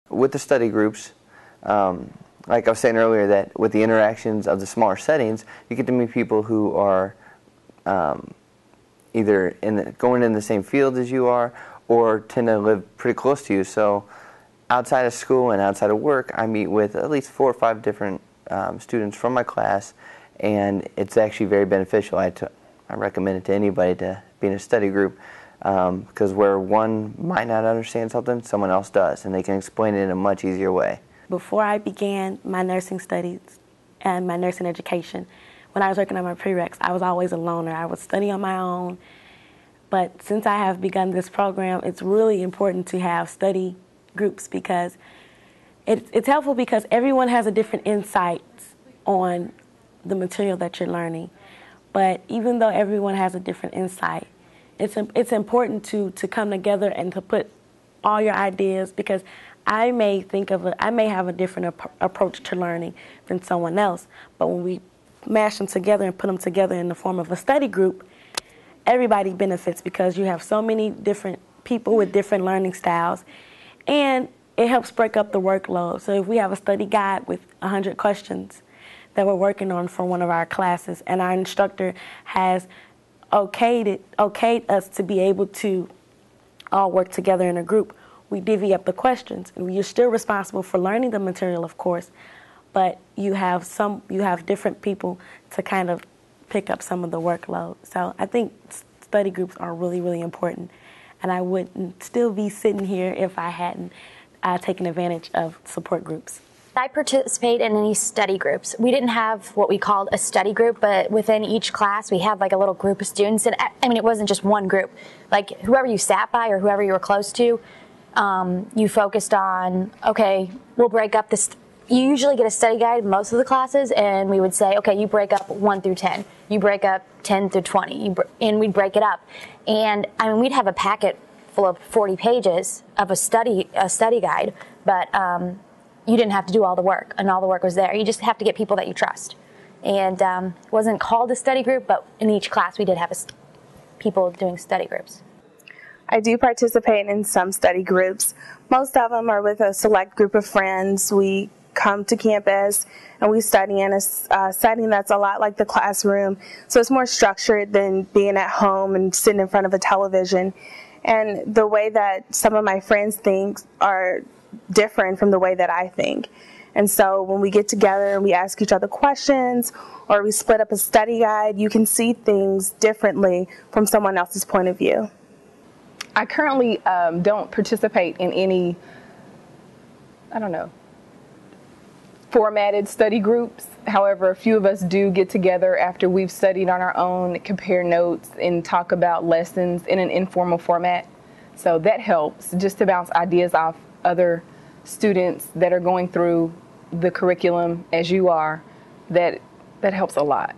With the study groups, like I was saying earlier, that with the interactions of the smaller settings, you get to meet people who are either going in the same field as you are or tend to live pretty close to you. So outside of school and outside of work, I meet with at least 4 or 5 different students from my class, and it's actually very beneficial. I recommend it to anybody to be in a study group, because where one might not understand something, someone else does, and they can explain it in a much easier way. Before I began my nursing studies and my nursing education, when I was working on my prereqs, I was always a loner. I would study on my own. But since I have begun this program, it's really important to have study groups, because it's helpful, because everyone has a different insights on the material that you're learning. But even though everyone has a different insight, it's important to come together and to put all your ideas, because I may have a different approach to learning than someone else, but when we mash them together and put them together in the form of a study group, everybody benefits, because you have so many different people with different learning styles, and it helps break up the workload. So if we have a study guide with 100 questions that we're working on for one of our classes, and our instructor has okayed us to be able to all work together in a group, we divvy up the questions, and you're still responsible for learning the material, of course, but you have different people to kind of pick up some of the workload. So I think study groups are really, really important, and I wouldn't still be sitting here if I hadn't taken advantage of support groups. I participate in any study groups. We didn't have what we called a study group, but within each class we had like a little group of students, and I mean, it wasn't just one group. Like whoever you sat by or whoever you were close to, you focused on, okay, we'll break up this. You usually get a study guide most of the classes, and we would say, okay, you break up 1 through 10. You break up 10 through 20, and we'd break it up. And I mean, we'd have a packet full of 40 pages of a study guide, but you didn't have to do all the work, and all the work was there. You just have to get people that you trust. And it wasn't called a study group, but in each class we did have people doing study groups. I do participate in some study groups. Most of them are with a select group of friends. We come to campus and we study in a setting that's a lot like the classroom. So it's more structured than being at home and sitting in front of a television. And the way that some of my friends think are different from the way that I think. And so when we get together and we ask each other questions, or we split up a study guide, you can see things differently from someone else's point of view. I currently don't participate in any, formatted study groups. However, a few of us do get together after we've studied on our own, compare notes, and talk about lessons in an informal format. So that helps, just to bounce ideas off other students that are going through the curriculum as you are. That helps a lot.